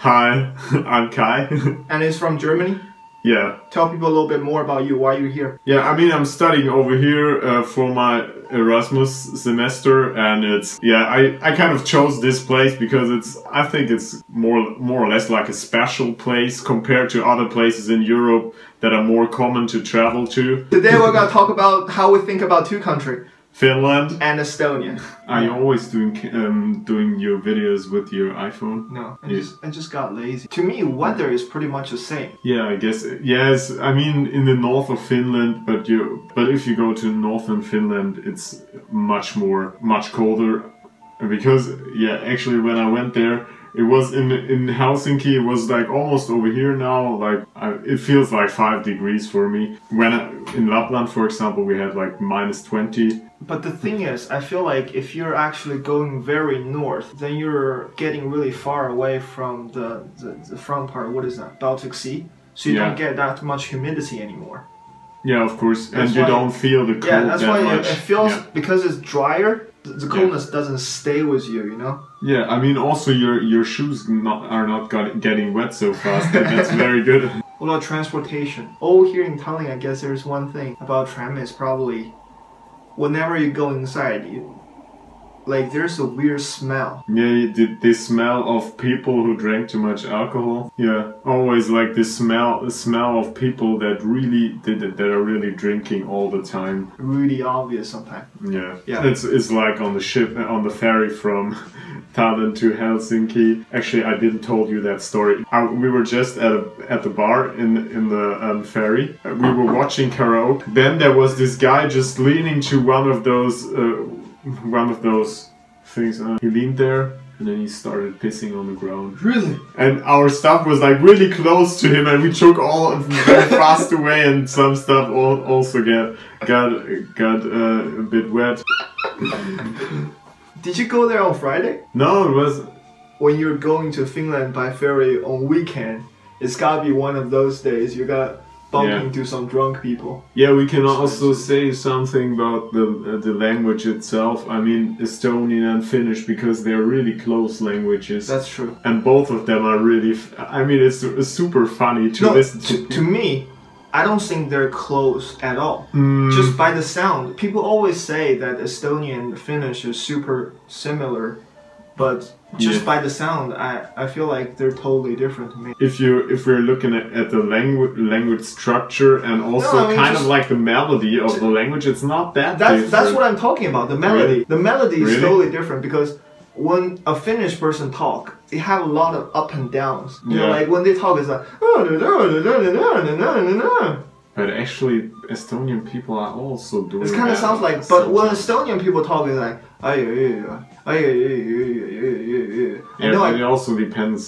Hi, I'm Kai. And it's from Germany? Yeah. Tell people a little bit more about you, why you're here. Yeah, I mean, I'm studying over here for my Erasmus semester, and I kind of chose this place because I think it's more or less like a special place compared to other places in Europe that are more common to travel to. Today we're gonna talk about how we think about two countries. Finland and Estonia. Are you always doing your videos with your iPhone? No, I just got lazy. To me, weather is pretty much the same. Yeah, I guess. Yes, I mean in the north of Finland, but if you go to northern Finland, it's much colder. Because actually when I went there, it was in Helsinki. It was like almost over here now. Like it feels like 5 degrees for me. In Lapland, for example, we had like -20. But the thing is, I feel like if you're actually going very north, then you're getting really far away from the front part. What is that? Baltic Sea. So you don't get that much humidity anymore. Yeah, of course, and you don't feel the cold that much. Yeah, that's why it feels, because it's drier, the coldness doesn't stay with you, you know? Yeah, I mean also your shoes are not getting wet so fast, and that's very good. What about transportation? Oh, here in Tallinn, I guess there's one thing about tram is probably whenever you go inside, there's a weird smell. Yeah, the smell of people who drank too much alcohol. Yeah, always like the smell of people that are really drinking all the time. Really obvious sometimes. Yeah. It's like on the ship, on the ferry from Tallinn to Helsinki. Actually, I didn't told you that story. We were just at the bar in the ferry. We were watching karaoke. Then there was this guy just leaning to one of those things. He leaned there and then he started pissing on the ground. Really? And our stuff was like really close to him, and we took all very fast away, and some stuff also got a bit wet. Did you go there on Friday? No, it was when you're going to Finland by ferry on weekend. It's gotta be one of those days you got bumping into some drunk people. Yeah, we can also say something about the language itself. I mean, Estonian and Finnish, because they're really close languages. That's true. And both of them are really... I mean, it's super funny to listen to. To me, I don't think they're close at all. Just by the sound. People always say that Estonian and Finnish is super similar, but just by the sound, I feel like they're totally different to me. If we're looking at the language structure and also like the melody of the language, it's not that different. That's what I'm talking about. The melody. Really? The melody is totally different, because when a Finnish person talk, they have a lot of up and downs. You know, like when they talk, it's like. But actually, Estonian people are also doing. It kind of sounds like, but when Estonian people talk, it's like. But it also depends.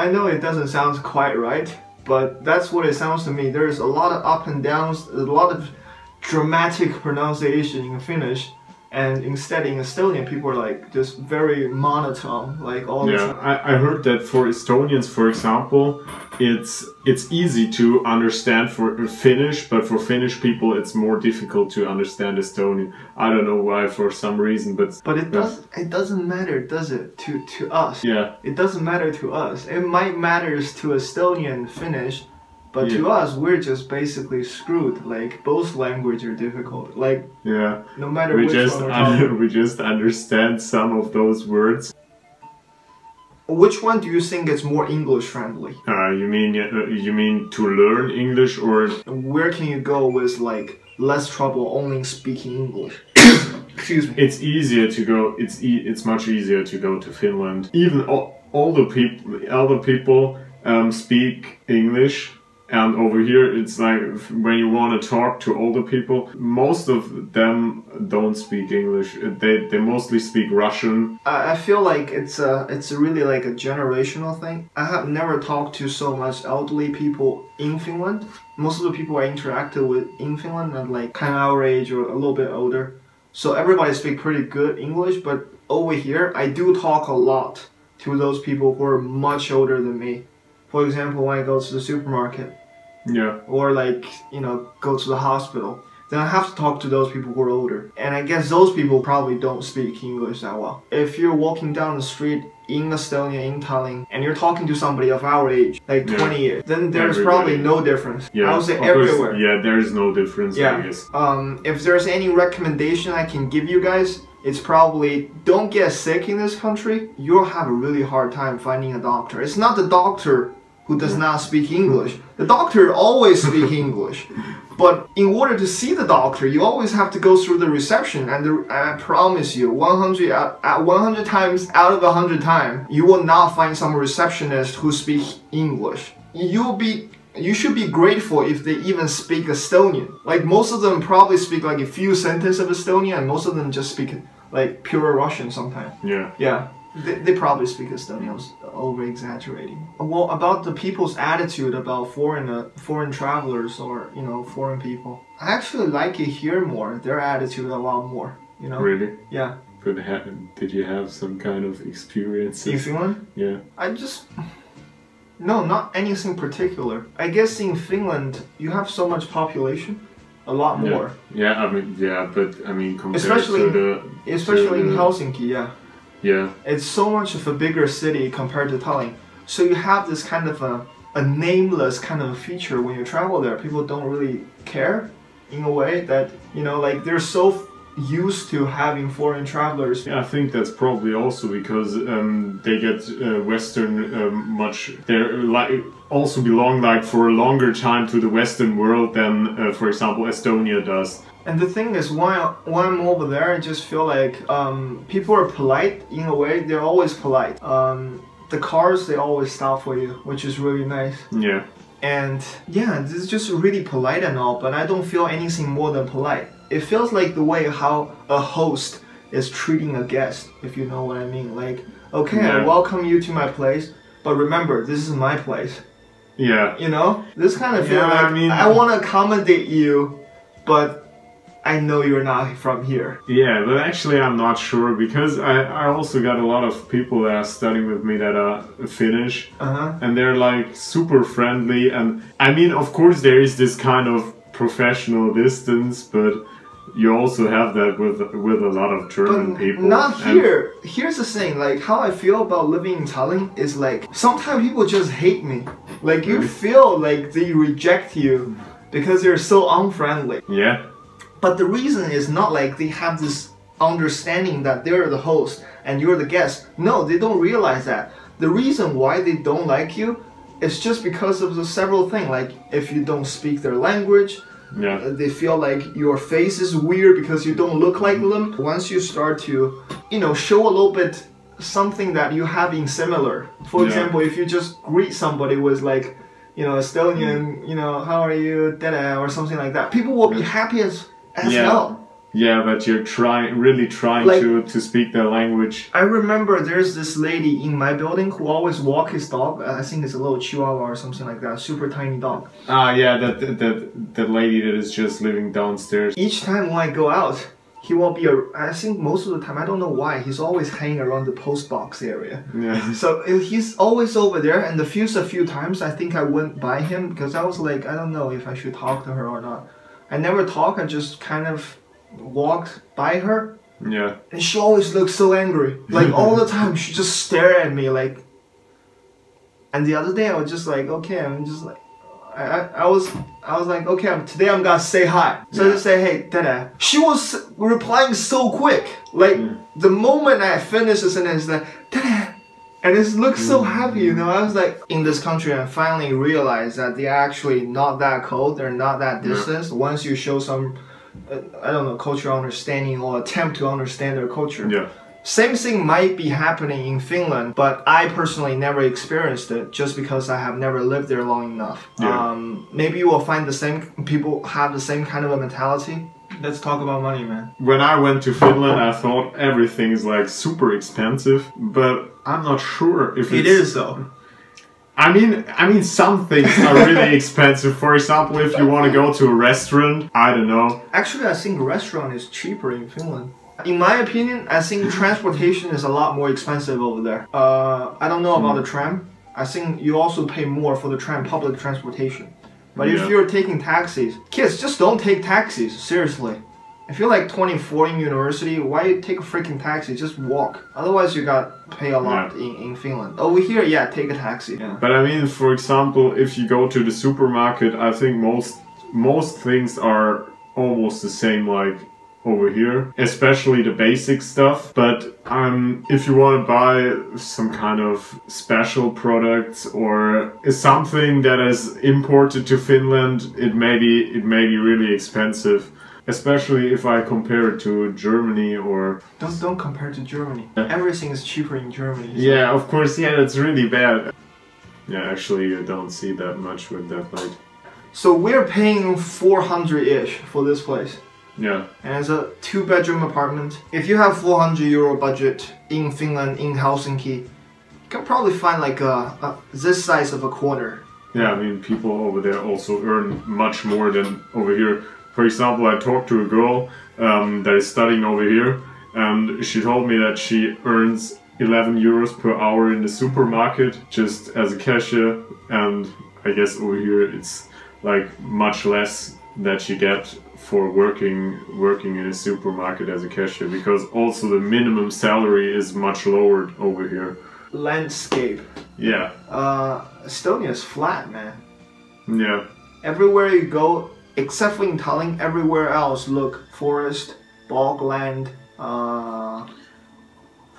I know it doesn't sound quite right, but that's what it sounds to me. There's a lot of up and downs, a lot of dramatic pronunciation in Finnish, and instead in Estonian people are like just very monotone, like all the time. I heard that for Estonians, for example, it's easy to understand for Finnish, but for Finnish people it's more difficult to understand Estonian. I don't know why, for some reason, but it doesn't matter, does it, to us? Yeah. It doesn't matter to us. It might matters to Estonian, Finnish, but to us, we're just basically screwed. Like, both languages are difficult. Like, no matter which one we just understand some of those words. Which one do you think is more English friendly? You mean to learn English, or where can you go with like less trouble only speaking English? Excuse me. It's easier to go. It's much easier to go to Finland. Even older people speak English. And over here, it's like when you want to talk to older people, most of them don't speak English. They mostly speak Russian. I feel like it's really like a generational thing. I have never talked to so much elderly people in Finland. Most of the people I interacted with in Finland are like kind of our age or a little bit older. So everybody speaks pretty good English, but over here, I do talk a lot to those people who are much older than me. For example, when I go to the supermarket. Or like, go to the hospital, then I have to talk to those people who are older. And I guess those people probably don't speak English that well. If you're walking down the street in Estonia, in Tallinn, and you're talking to somebody of our age, like 20 years, then there's Everybody. probably no difference. Yeah, I would say of course, everywhere. yeah, there is no difference, I Yeah. guess. If there's any recommendation I can give you guys, it's probably don't get sick in this country. You'll have a really hard time finding a doctor. It's not the doctor who does not speak English. The doctor always speaks English. But in order to see the doctor, you always have to go through the reception. And I promise you, 100 times out of 100 times, you will not find some receptionist who speaks English. You should be grateful if they even speak Estonian. Like most of them probably speak like a few sentences of Estonian, and most of them just speak like pure Russian sometimes. Yeah. Yeah. They probably speak Estonian. I was over-exaggerating. Well, about the people's attitude about foreign travelers or, you know, foreign people. I actually like it here more. Their attitude a lot more, you know? Really? Yeah. But did you have some kind of experiences? In Finland? Yeah. No, not anything particular. I guess in Finland, you have so much population. A lot more. Yeah, but compared Especially in to Helsinki, yeah. Yeah. It's so much of a bigger city compared to Tallinn. So you have this kind of a nameless kind of feature when you travel there. People don't really care in a way that, you know, like they're so used to having foreign travelers. Yeah, I think that's probably also because they get Western they're like also belong like for a longer time to the Western world than, for example, Estonia does. And the thing is, when I'm over there, I just feel like people are polite in a way. They're always polite. The cars, they always stop for you, which is really nice. Yeah. And yeah, this is just really polite and all, but I don't feel anything more than polite. It feels like the way how a host is treating a guest, if you know what I mean. Like, okay, yeah. I welcome you to my place, but remember, this is my place. Yeah. You know? This kind of feel yeah, like I want to accommodate you, but I know you're not from here. Yeah, but actually I'm not sure because I also got a lot of people that are studying with me that are Finnish. And they're like super friendly, and I mean, of course there is this kind of professional distance, but you also have that with a lot of German people. Not here. Here's the thing, like how I feel about living in Tallinn is like sometimes people just hate me. Like you feel like they reject you because they're so unfriendly. Yeah. But the reason is not like they have this understanding that they're the host and you're the guest. No, they don't realize that. The reason why they don't like you is just because of the several things. Like if you don't speak their language, they feel like your face is weird because you don't look like them. Once you start to, you know, show a little bit something that you have in similar. For example, if you just greet somebody with like, you know, Estonian, you know, how are you, dada, or something like that, people will be happy as hell. Yeah, but you're really trying like, to speak their language. I remember there's this lady in my building who always walks his dog. I think it's a little Chihuahua or something like that, super tiny dog. Ah, yeah, that lady that is just living downstairs. Each time when I go out, he will be, I think most of the time, I don't know why, he's always hanging around the post box area. Yeah. So he's always over there, and a few times I think I went by him because I was like, I don't know if I should talk to her or not. I never talk, I just kind of walked by her. Yeah. And she always looks so angry. Like all the time, she just stare at me like. And the other day I was just like, okay, I'm just like, I was like, okay, today I'm gonna say hi. So I just say, hey, dada. She was replying so quick. Like the moment I finished the sentence, like, dada. And it looks so happy, you know. I was like, in this country, I finally realized that they're actually not that cold. They're not that distant. Once you show some, I don't know, cultural understanding or attempt to understand their culture. Yeah. Same thing might be happening in Finland, but I personally never experienced it just because I have never lived there long enough. Yeah. Maybe you will find the same people have the same kind of a mentality. Let's talk about money, man. When I went to Finland, I thought everything is like super expensive, but I'm not sure if it is though. I mean, some things are really expensive. For example, if you want to go to a restaurant, I don't know. Actually, I think a restaurant is cheaper in Finland. In my opinion, I think transportation is a lot more expensive over there. I don't know about the tram. I think you also pay more for the tram, public transportation. But if you're taking taxis, kids, just don't take taxis, seriously. If you're like 24 in university, why you take a freaking taxi? Just walk. Otherwise, you got to pay a lot in Finland. Over here, yeah, take a taxi. Yeah. But I mean, for example, if you go to the supermarket, I think most things are almost the same like over here, especially the basic stuff. But if you want to buy some kind of special products or something that is imported to Finland, it may be really expensive. Especially if I compare it to Germany or... Don't compare to Germany. Everything is cheaper in Germany. So. Yeah, of course, yeah, that's really bad. Yeah, actually you don't see that much with that light. So we're paying 400-ish for this place. Yeah. And it's a 2-bedroom apartment. If you have €400 budget in Finland, in Helsinki, you can probably find like this size of a corner. Yeah, I mean, people over there also earn much more than over here. For example, I talked to a girl that is studying over here, and she told me that she earns 11 euros per hour in the supermarket just as a cashier, and I guess over here it's like much less that you get for working in a supermarket as a cashier, because also the minimum salary is much lower over here. Landscape. Yeah. Estonia is flat, man. Yeah. Everywhere you go, except for in Tallinn, everywhere else look forest, bogland,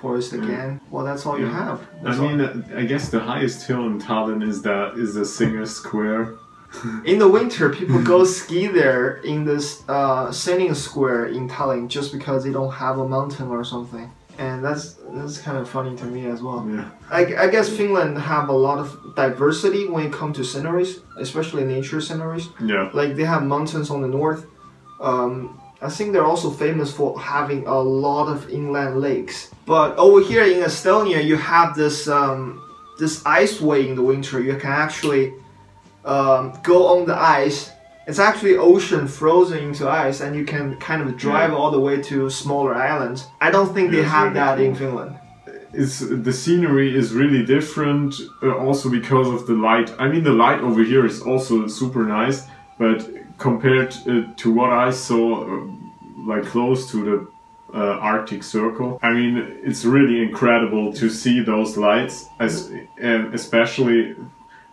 forest again. Well, that's all you have. That's I guess the highest hill in Tallinn is the Singer Square. In the winter, people go ski there in this sailing square in Tallinn just because they don't have a mountain or something. And that's kind of funny to me as well. Yeah. I guess Finland have a lot of diversity when it comes to sceneries, especially nature sceneries. Yeah. Like they have mountains on the north. I think they're also famous for having a lot of inland lakes. But over here in Estonia, you have this this ice way in the winter. You can actually go on the ice. It's actually ocean frozen into ice, and you can kind of drive all the way to smaller islands. I don't think they have that in Finland. The scenery is really different, also because of the light. I mean, the light over here is also super nice, but compared to what I saw, like close to the Arctic Circle, I mean, it's really incredible to see those lights, and especially.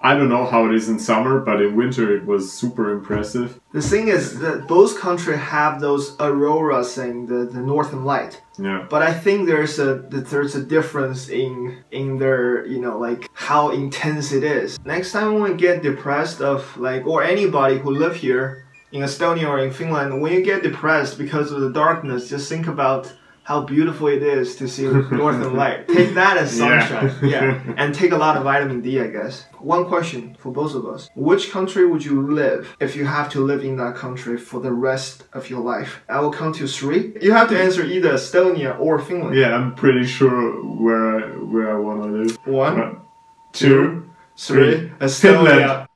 I don't know how it is in summer, but in winter it was super impressive. The thing is that both countries have those auroras thing, the northern light. Yeah. But I think there's a difference in their, you know, like how intense it is. Next time when you get depressed or anybody who live here in Estonia or in Finland, when you get depressed because of the darkness, just think about how beautiful it is to see northern light. Take that as sunshine, and take a lot of vitamin D, I guess. One question for both of us. Which country would you live if you have to live in that country for the rest of your life? I will count to 3. You have to answer either Estonia or Finland. Yeah, I'm pretty sure where I want to live. 1, 2, 3. Estonia. Finland.